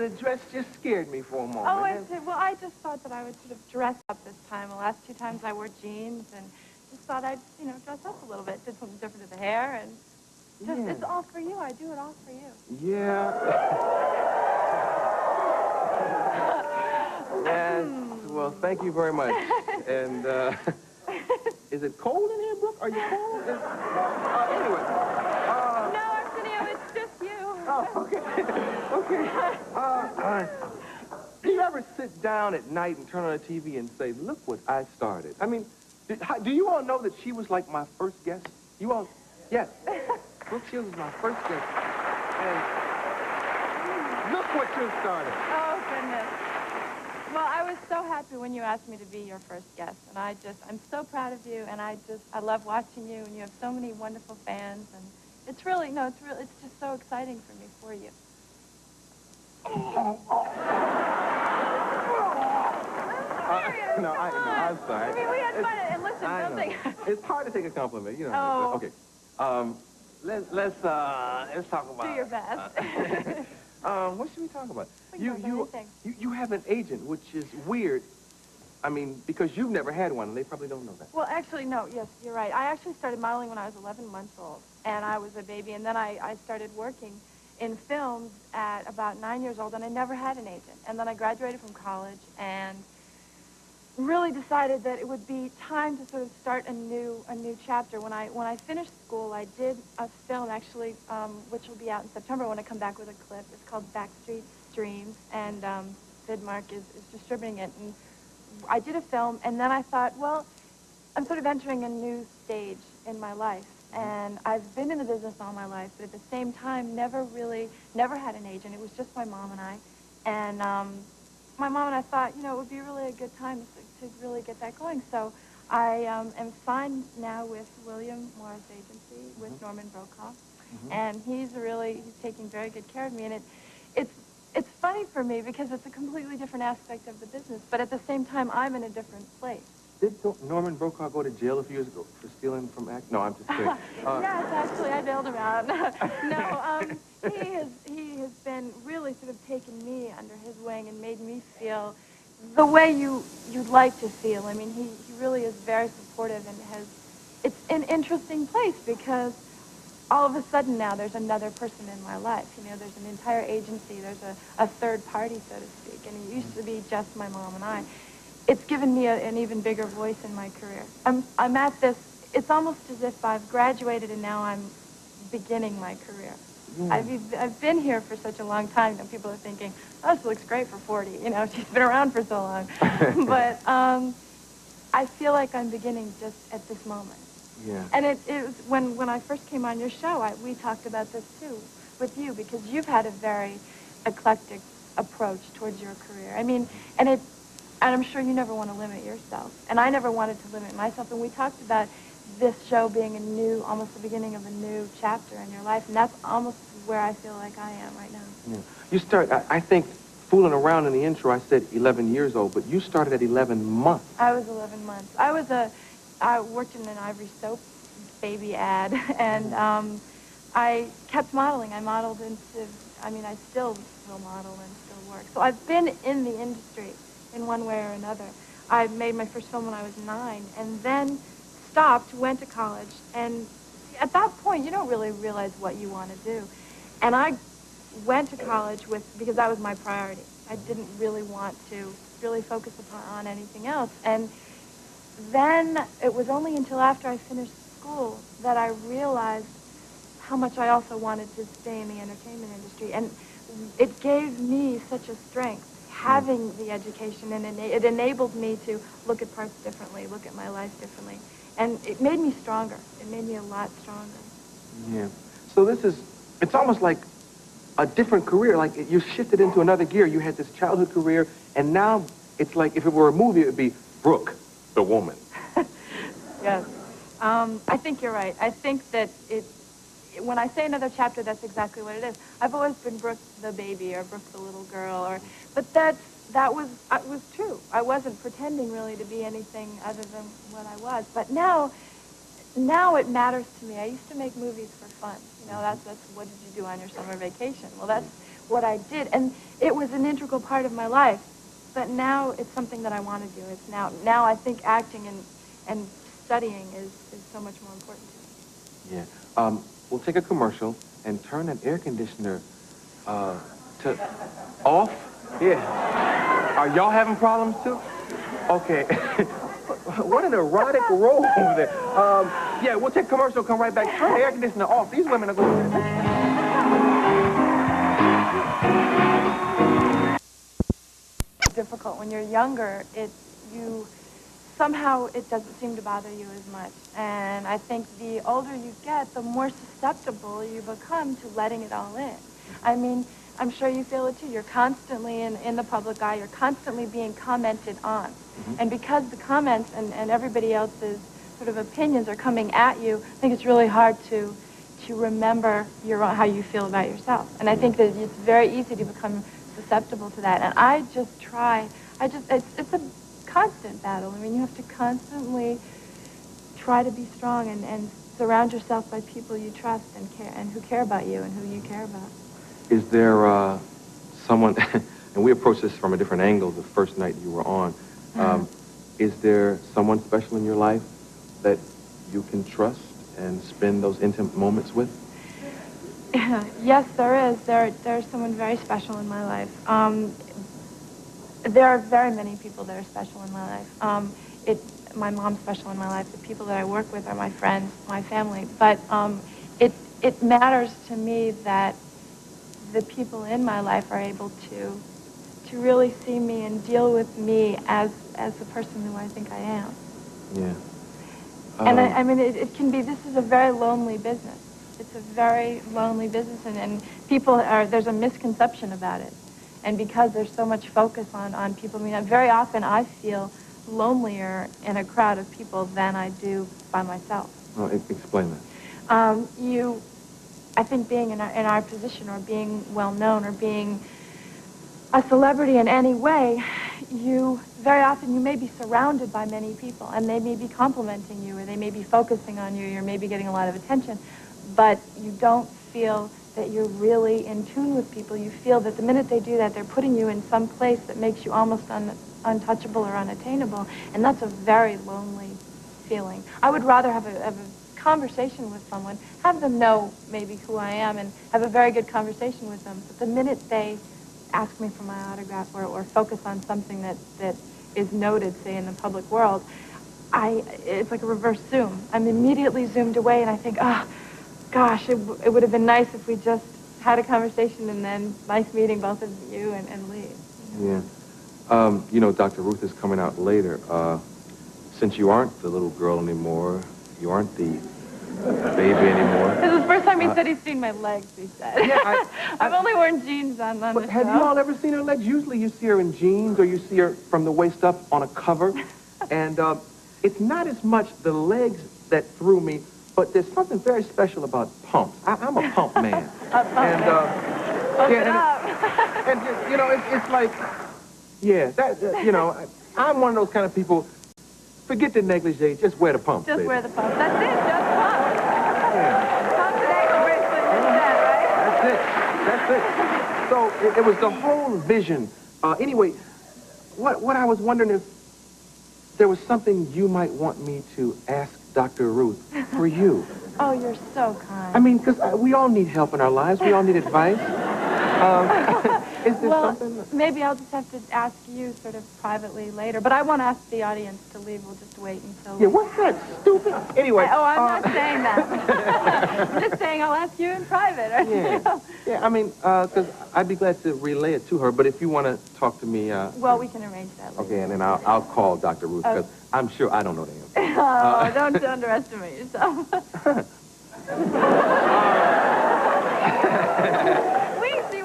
the dress just scared me for a moment. Oh, I see. Well, I just thought that I would sort of dress up this time. The last 2 times I wore jeans and just thought I'd, dress up a little bit. Did something different to the hair and just, it's all for you. I do it all for you. Yeah. Yes. Well, thank you very much. And, is it cold in here, Brooke? Are you cold? Anyway. No, Arsenio, it's just you. Oh, okay. Okay. Do you ever sit down at night and turn on the TV and say, look what I started? I mean, do you all know that she was like my first guest? You all? Yes. Brooke Shields was my first guest. And look what you started. Oh, goodness. Well, I was so happy when you asked me to be your first guest, and I'm so proud of you, and I love watching you, and you have so many wonderful fans, and it's just so exciting for me, for you. No, I'm sorry. I mean, we had fun, and listen, something. It's hard to take a compliment, Oh. Okay. Let's talk about. Do your best. What should we talk about? You have an agent, which is weird. I mean, because you've never had one, and they probably don't know that. Well, actually, no. Yes, you're right. I actually started modeling when I was 11 months old, and I was a baby, and then I started working in films at about 9 years old, and I never had an agent. And then I graduated from college and really decided that it would be time to sort of start a new chapter. When I finished school, I did a film actually, which will be out in September when I come back with a clip. It's called Backstreet Dreams, and Vidmark is distributing it. And I did a film, and then I thought, well, I'm sort of entering a new stage in my life. And I've been in the business all my life, but at the same time, never had an agent. It was just my mom and I. And my mom and I thought, it would be really a good time to really get that going. So I am signed now with William Morris Agency, with Norman Brokaw. And he's taking very good care of me. And it's funny for me because it's a completely different aspect of the business, but at the same time, I'm in a different place. Did Norman Brokaw go to jail a few years ago for stealing from act? No, I'm just kidding. Yes, actually, I bailed him out. No, he has been really sort of taken me under his wing and made me feel the way you'd like to feel. I mean, he really is very supportive and it's an interesting place because all of a sudden now there's another person in my life. There's an entire agency, there's a third party, so to speak, and it used to be just my mom and I. It's given me an even bigger voice in my career. I'm at this, it's almost as if I've graduated and now I'm beginning my career. I've been here for such a long time that people are thinking, oh, she looks great for 40. She's been around for so long. But I feel like I'm beginning just at this moment. Yeah. And it was when I first came on your show, we talked about this too with you because you've had a very eclectic approach towards your career. I mean, and I'm sure you never want to limit yourself. And I never wanted to limit myself. And we talked about this show being almost the beginning of a new chapter in your life. And that's almost where I feel like I am right now. Yeah. You start, I think, fooling around in the intro, I said 11 years old, but you started at 11 months. I was 11 months. I worked in an Ivory Soap baby ad, and I kept modeling. I modeled I still will model and still work. So I've been in the industry in one way or another. I made my first film when I was 9, and then stopped, went to college, and at that point, you don't really realize what you want to do. And I went to college because that was my priority. I didn't really want to really focus on anything else. And then it was only until after I finished school that I realized how much I also wanted to stay in the entertainment industry. And it gave me such a strength having the education, and it enabled me to look at parts differently, look at my life differently. And it made me stronger. It made me a lot stronger. Yeah. So it's almost like a different career. Like you shifted into another gear. You had this childhood career, and now it's like if it were a movie, it would be Brooke, the woman. Yes. I think you're right. I think that when I say another chapter, that's exactly what it is. I've always been Brooke the baby or Brooke the little girl, but that was true. I wasn't pretending really to be anything other than what I was. But now it matters to me. I used to make movies for fun. That's what did you do on your summer vacation? Well, what I did, and it was an integral part of my life. But now it's something that I want to do. It's now I think acting and studying is so much more important to me. Yeah. We'll take a commercial and turn that air conditioner to off. Yeah. Are y'all having problems too? Okay. What an erotic role over there. Yeah, we'll take commercial, come right back. Turn the air conditioner off. These women are going to... Difficult when you're younger. Somehow it doesn't seem to bother you as much. And I think the older you get, the more susceptible you become to letting it all in. I mean, I'm sure you feel it too. You're constantly in the public eye. You're constantly being commented on. Mm-hmm. And because the comments and everybody else's sort of opinions are coming at you, I think it's really hard to remember how you feel about yourself. And I think that it's very easy to become susceptible to that. And I just try. It's a constant battle. I mean, you have to constantly try to be strong and surround yourself by people you trust and who care about you and who you care about. Is there someone, and we approached this from a different angle the first night you were on, is there someone special in your life that you can trust and spend those intimate moments with? Yes, there is. There's someone very special in my life. There are very many people that are special in my life. My mom's special in my life. The people that I work with are my friends, my family. But it matters to me that the people in my life are able to really see me and deal with me as the person who I think I am. Yeah. And I mean, it can be. This is a very lonely business. It's a very lonely business, and there's a misconception about it. And because there's so much focus on people, I mean, very often I feel lonelier in a crowd of people than I do by myself. Oh, explain that. I think being in our position, or being well-known, or being a celebrity in any way, very often you may be surrounded by many people, and they may be complimenting you, or they may be focusing on you, you're maybe getting a lot of attention, but you don't feel that you're really in tune with people. You feel that the minute they do that, they're putting you in some place that makes you almost untouchable or unattainable, and that's a very lonely feeling. I would rather have a conversation with someone, have them know maybe who I am, and have a very good conversation with them, but the minute they ask me for my autograph or focus on something that is noted, say, in the public world, it's like a reverse zoom. I'm immediately zoomed away, and I think, oh, gosh, it would have been nice if we just had a conversation and then nice meeting both of you and leave. Yeah. You know, Dr. Ruth is coming out later. Since you aren't the little girl anymore, you aren't the baby anymore. This is the first time he said he's seen my legs, he said. Yeah, I've only worn jeans on the show. Have you all ever seen her legs? Usually you see her in jeans, or you see her from the waist up on a cover. And it's not as much the legs that threw me, but there's something very special about pumps. I'm a pump man. A pump man. And you know, it's like, yeah, you know, I'm one of those kind of people. Forget the negligee, just wear the pumps. Just baby. wear the pumps. That's it, just pumps. Yeah. Pumps and ankle bracelet instead, right? That's it. So it was the whole vision. Anyway, what I was wondering if there was something you might want me to ask Dr. Ruth for you. Oh, you're so kind. I mean, because we all need help in our lives. We all need advice. Is there something? Maybe I'll just have to ask you sort of privately later. But I won't ask the audience to leave. We'll just wait until... Yeah, what's that? Stupid? Anyway. I'm not saying that. I'm just saying I'll ask you in private. Right? Yeah. Yeah, I mean, because I'd be glad to relay it to her. But if you want to talk to me... well, we can arrange that later. Okay, and then I'll call Dr. Ruth, because I'm sure I don't know the answer. Don't underestimate yourself.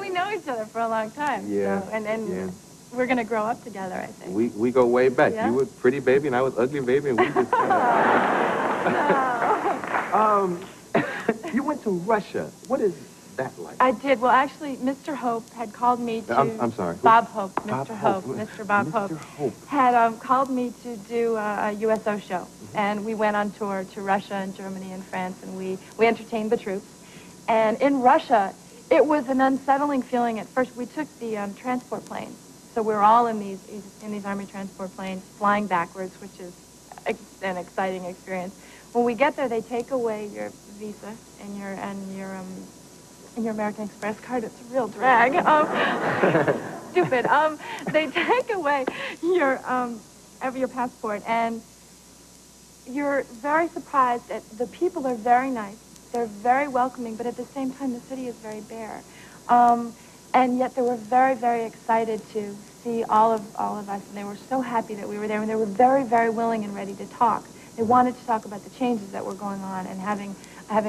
We know each other for a long time. Yeah. So, and we're going to grow up together, I think. We go way back. Yeah? You were pretty baby, and I was ugly baby, and we just You went to Russia. What is that like? I did. Well, actually, Mr. Hope had called me to... I'm sorry. Bob Hope. Mr. Hope. Mr. Bob Hope. Mr. Hope. Had called me to do a USO show. Mm-hmm. And we went on tour to Russia and Germany and France, and we entertained the troops. And in Russia, it was an unsettling feeling at first. We took the transport planes. So we were all in these Army transport planes flying backwards, which is an exciting experience. When we get there, they take away your visa and your American Express card. It's a real drag. Stupid. They take away your passport, and you're very surprised at the people are very nice. They're very welcoming, but at the same time, the city is very bare. And yet they were very, very excited to see all of us, and they were so happy that we were there, and they were very, very willing and ready to talk. They wanted to talk about the changes that were going on and having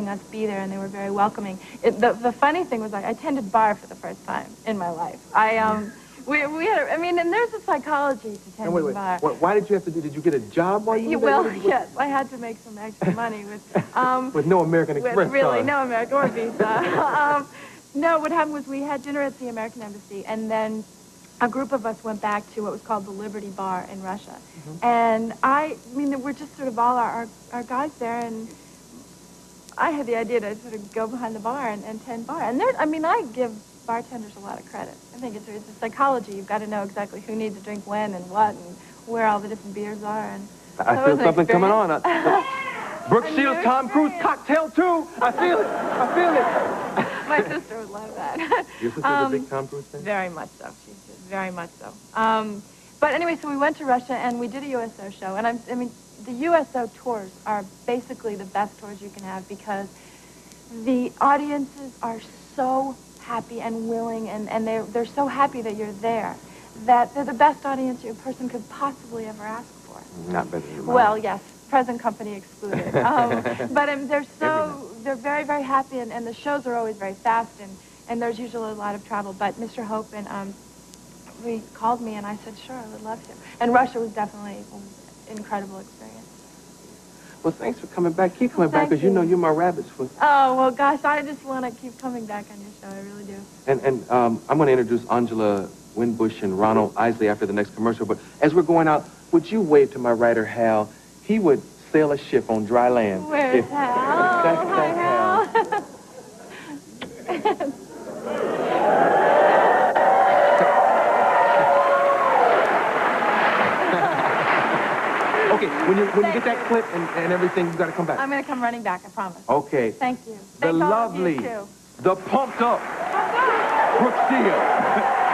us be there, and they were very welcoming. The funny thing was, I attended bar for the first time in my life. We had, and there's a psychology to attending bar. Why did you have to do? Did you get a job while you were there? Well, yes, I had to make some extra money with no American Express with really card. no American or visa. No, what happened was we had dinner at the American Embassy, and then a group of us went back to what was called the Liberty Bar in Russia. And we're just sort of all our guys there, and I had the idea to sort of go behind the bar and tend bar. And I give bartenders a lot of credit. I think it's a psychology. You've got to know exactly who needs to drink when and what and where all the different beers are. And I feel something coming on. Brooke Shields, Tom Cruise, Cocktail 2. I feel it. My sister would love that. Your sister's a big Tom Cruise fan? Very much so. She's very much so. But anyway, so we went to Russia and we did a USO show. And the USO tours are basically the best tours you can have because the audiences are so happy and willing, and they're so happy that you're there, that they're the best audience a person could possibly ever ask for. Not better than mine. Well, yes, present company excluded. But they're very, very happy, and the shows are always very fast, and there's usually a lot of travel. But Mr. Hope he called me, and I said, sure, I would love to. And Russia was definitely an incredible experience. Well, thanks for coming back. Keep coming back, because you know you're my rabbit's foot. Oh, well, gosh, I just want to keep coming back on your show. I really do. And I'm going to introduce Angela Winbush and Ronald Isley after the next commercial. But as we're going out, would you wave to my writer, Hal? He would sail a ship on dry land. Where's Hal? That's Hal. Okay, when you get that clip and everything, you got to come back. I'm going to come running back, I promise. Okay. Thank you. The Thanks lovely, all of you, too. the pumped up Brooke Shields.